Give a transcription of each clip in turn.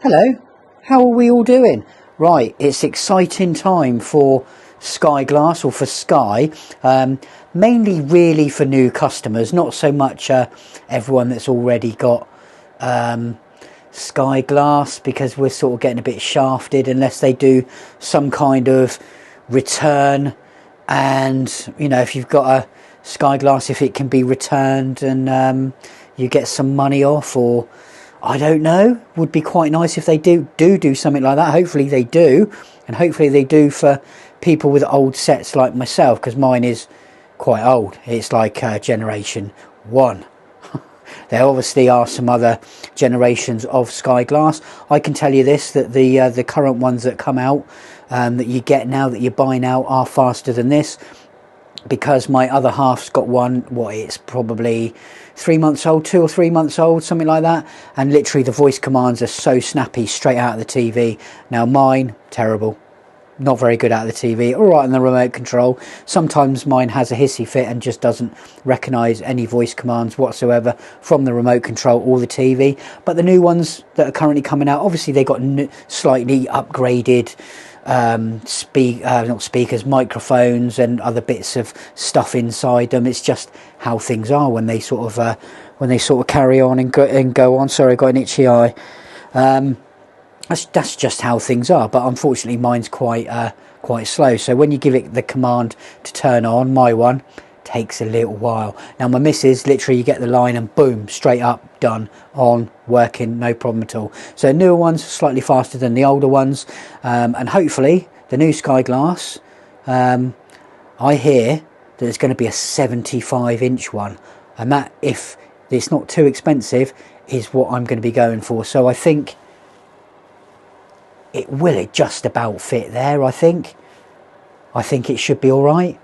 Hello, how are we all doing? Right, it's exciting time for Skyglass, or for Sky, mainly really for new customers, not so much everyone that's already got Skyglass, because we're sort of getting a bit shafted unless they do some kind of return. And you know, if you've got a Skyglass, if it can be returned and you get some money off, or I don't know, would be quite nice if they do something like that. Hopefully they do, and hopefully they do for people with old sets like myself, because mine is quite old. It's like generation 1. There obviously are some other generations of Skyglass. I can tell you this, that the current ones that come out, that you get now, that you buy now, are faster than this, because my other half's got one, it's probably 3 months old, 2 or 3 months old, something like that, and literally the voice commands are so snappy straight out of the TV. Now mine, terrible, not very good out of the TV, all right on the remote control. Sometimes mine has a hissy fit and just doesn't recognise any voice commands whatsoever from the remote control or the TV. But the new ones that are currently coming out, obviously they got slightly upgraded not speakers, microphones and other bits of stuff inside them. It's just how things are when they sort of carry on and go on. Sorry, I got an itchy eye. That's just how things are. But unfortunately, mine's quite slow. So when you give it the command to turn on, my one takes a little while. Now my missus, literally you get the line and boom, straight up, done, on, working, no problem at all. So newer ones slightly faster than the older ones, and hopefully the new Skyglass, I hear that it's going to be a 75-inch one, and that, if it's not too expensive, is what I'm going to be going for. So I think it will just about fit there. I think it should be all right.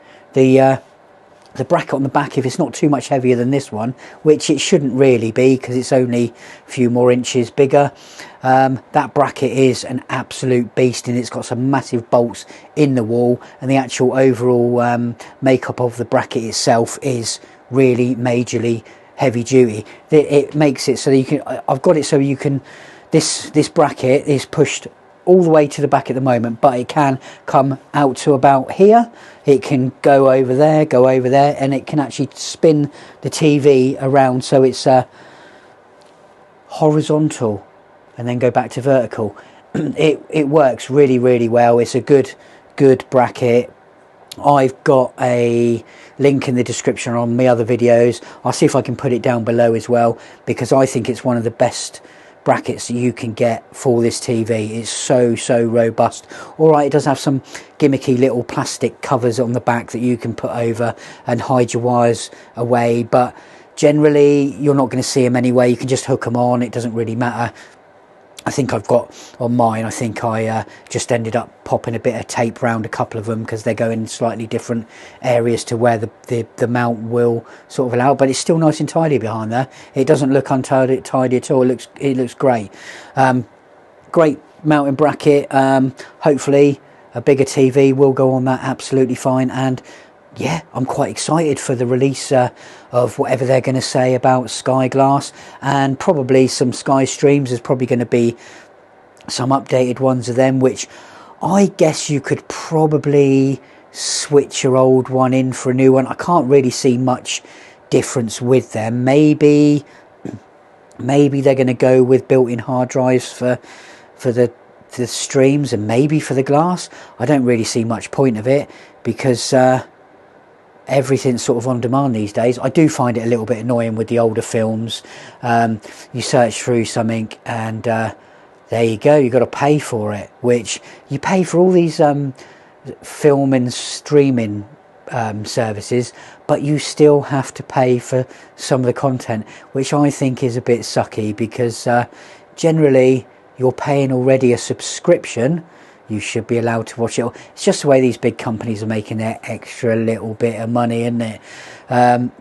The bracket on the back, if it's not too much heavier than this one, which it shouldn't really be because it's only a few more inches bigger, that bracket is an absolute beast, and it's got some massive bolts in the wall, and the actual overall makeup of the bracket itself is really majorly heavy duty. It makes it so that you can, I've got it so you can, this bracket is pushed all the way to the back at the moment, but it can come out to about here. It can go over there, and it can actually spin the TV around so it's horizontal and then go back to vertical. It works really, really well. It's a good bracket. I've got a link in the description on my other videos. I'll see if I can put it down below as well, because I think it's one of the best brackets that you can get for this TV. It's so robust. All right, it does have some gimmicky little plastic covers on the back that you can put over and hide your wires away, but generally you're not going to see them anyway. You can just hook them on, it doesn't really matter. I think I've got on mine, I think I just ended up popping a bit of tape around a couple of them, because they're going in slightly different areas to where the mount will sort of allow, but it's still nice and tidy behind there. It doesn't look untidy at all. It looks great. Great mounting bracket. Hopefully a bigger TV will go on that absolutely fine, and yeah, I'm quite excited for the release of whatever they're going to say about Skyglass, and probably some Sky Streams. There's probably going to be some updated ones of them, which I guess you could probably switch your old one in for a new one. I can't really see much difference with them. Maybe they're going to go with built-in hard drives for the streams, and maybe for the glass. I don't really see much point of it, because everything's sort of on demand these days. I do find it a little bit annoying with the older films. You search through something and there you go, you've got to pay for it, which you pay for all these film and streaming services, but you still have to pay for some of the content, which I think is a bit sucky, because generally you're paying already a subscription. You should be allowed to watch it. It's just the way these big companies are making their extra little bit of money, isn't it?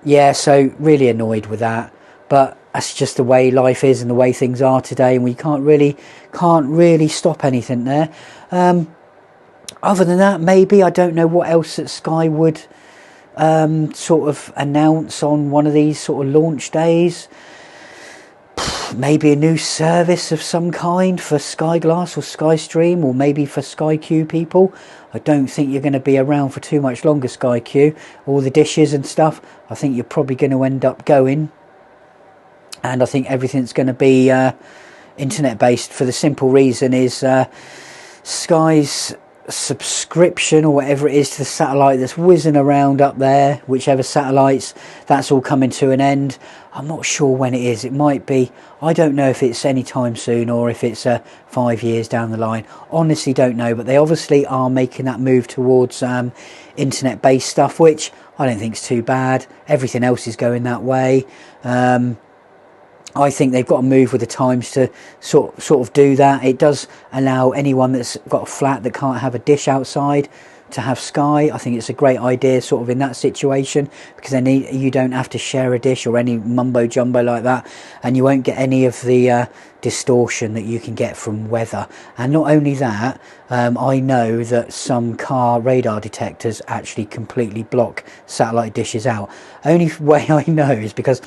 Yeah, so really annoyed with that. But that's just the way life is and the way things are today, and we can't really stop anything there. Other than that, maybe, I don't know what else that Sky would sort of announce on one of these sort of launch days. maybe a new service of some kind for Skyglass or Skystream, or maybe for SkyQ people. I don't think you're going to be around for too much longer, SkyQ. All the dishes and stuff, I think you're probably going to end up going, and I think everything's going to be internet based, for the simple reason is Sky's subscription or whatever it is to the satellite that's whizzing around up there, whichever satellites, that's all coming to an end. I'm not sure when it is. It might be, I don't know if it's any time soon or if it's 5 years down the line. Honestly don't know, but they obviously are making that move towards internet based stuff, which I don't think is too bad. Everything else is going that way. I think they've got to move with the times to sort of do that. It does allow anyone that's got a flat that can't have a dish outside to have Sky. I think it's a great idea sort of in that situation, because then you don't have to share a dish or any mumbo jumbo like that, and you won't get any of the distortion that you can get from weather. And not only that, I know that some car radar detectors actually completely block satellite dishes out. Only way I know is because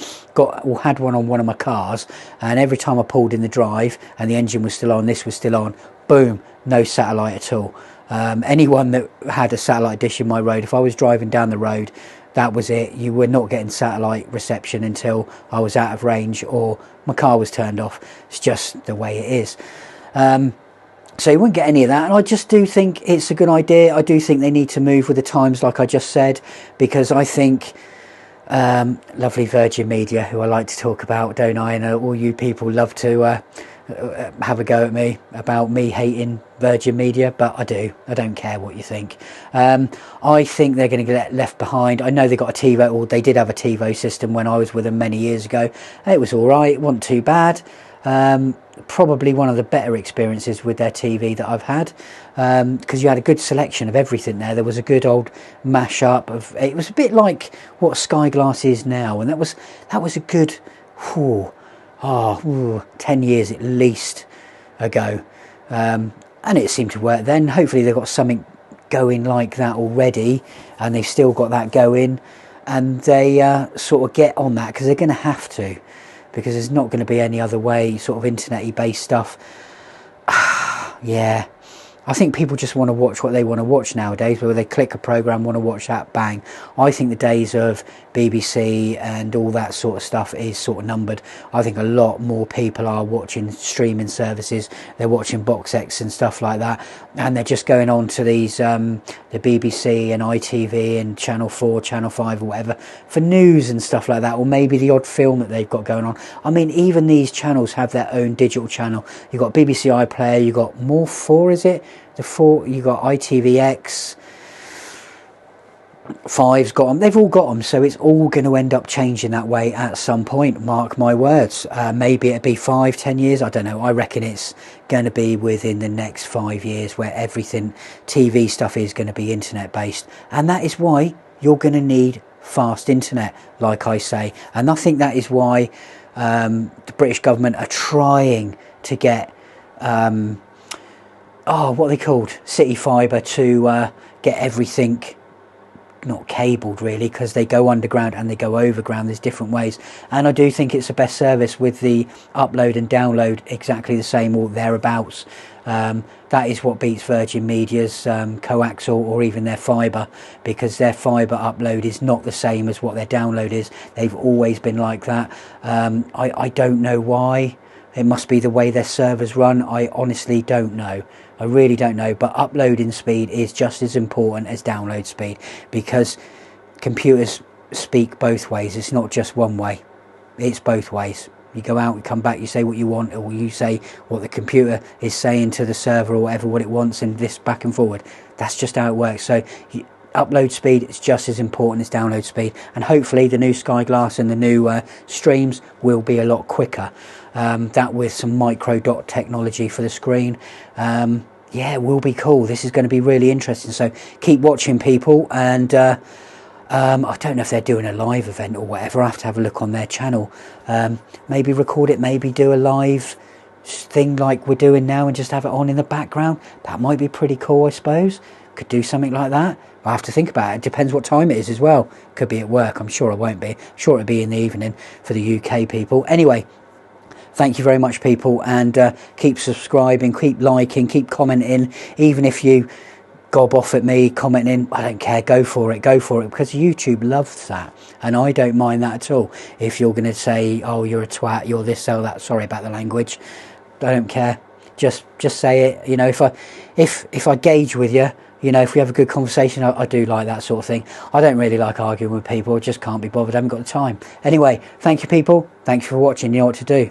had one on one of my cars, and every time I pulled in the drive and the engine was still on, this was still on, boom, no satellite at all. Anyone that had a satellite dish in my road, if I was driving down the road, that was it. You were not getting satellite reception until I was out of range or my car was turned off. It's just the way it is. So you wouldn't get any of that, and I just do think it's a good idea. I do think they need to move with the times, like I just said, because I think lovely Virgin Media, who I like to talk about, don't I? And all you people love to have a go at me about me hating Virgin Media, but I don't care what you think. I think they're going to get left behind. I know they got a TiVo, or they did have a TiVo system when I was with them many years ago. It was all right, it wasn't too bad. Probably one of the better experiences with their TV that I've had, because you had a good selection of everything there. There was a good old mashup of, it was a bit like what Skyglass is now, and that was a good 10 years at least ago, and it seemed to work then. Hopefully they've got something going like that already, and they've still got that going, and they sort of get on that, because they're going to have to, because there's not going to be any other way, sort of internet-y based stuff. Yeah, I think people just want to watch what they want to watch nowadays, whether they click a program, want to watch that, bang. I think the days of BBC and all that sort of stuff is sort of numbered. I think a lot more people are watching streaming services. They're watching Box X and stuff like that, and they're just going on to these the BBC and ITV and Channel 4, Channel 5 or whatever for news and stuff like that, or maybe the odd film that they've got going on. I mean, even these channels have their own digital channel. You've got BBC iPlayer, you've got More 4, is it? The 4, you got ITVX, 5's got them. They've all got them, so it's all going to end up changing that way at some point. Mark my words. Maybe it'll be 5-10 years. I don't know. I reckon it's going to be within the next 5 years where everything TV stuff is going to be internet based, and that is why you're going to need fast internet, like I say. And I think that is why the British government are trying to get what are they called? City Fibre, to get everything not cabled really, because they go underground and they go overground. There's different ways, and I do think it's the best service with the upload and download exactly the same or thereabouts. That is what beats Virgin Media's coaxial or even their fibre, because their fibre upload is not the same as what their download is. They've always been like that. I don't know why. It must be the way their servers run. I honestly don't know. I really don't know. But uploading speed is just as important as download speed, because computers speak both ways. It's not just one way. It's both ways. You go out, you come back, you say what you want, or you say what the computer is saying to the server or whatever, what it wants, and this back and forward. That's just how it works. So upload speed is just as important as download speed, and hopefully the new Skyglass and the new streams will be a lot quicker. That with some micro dot technology for the screen, yeah, it will be cool. This is going to be really interesting, so keep watching, people. And I don't know if they're doing a live event or whatever. I have to have a look on their channel. Maybe record it, maybe do a live thing like we're doing now and just have it on in the background. That might be pretty cool, I suppose. Could do something like that. I have to think about it. It depends what time it is as well. Could be at work. I'm sure it won't be. I'm sure it'll be in the evening for the UK people. Anyway, thank you very much, people, and keep subscribing, keep liking, keep commenting. Even if you gob off at me commenting, I don't care, go for it, because YouTube loves that, and I don't mind that at all. If you're going to say, oh, you're a twat, you're this or that, sorry about the language, I don't care. Just say it. You know, if I gauge with you, you know, if we have a good conversation, I do like that sort of thing. I don't really like arguing with people. I just can't be bothered. I haven't got the time. Anyway, thank you, people. Thank you for watching. You know what to do.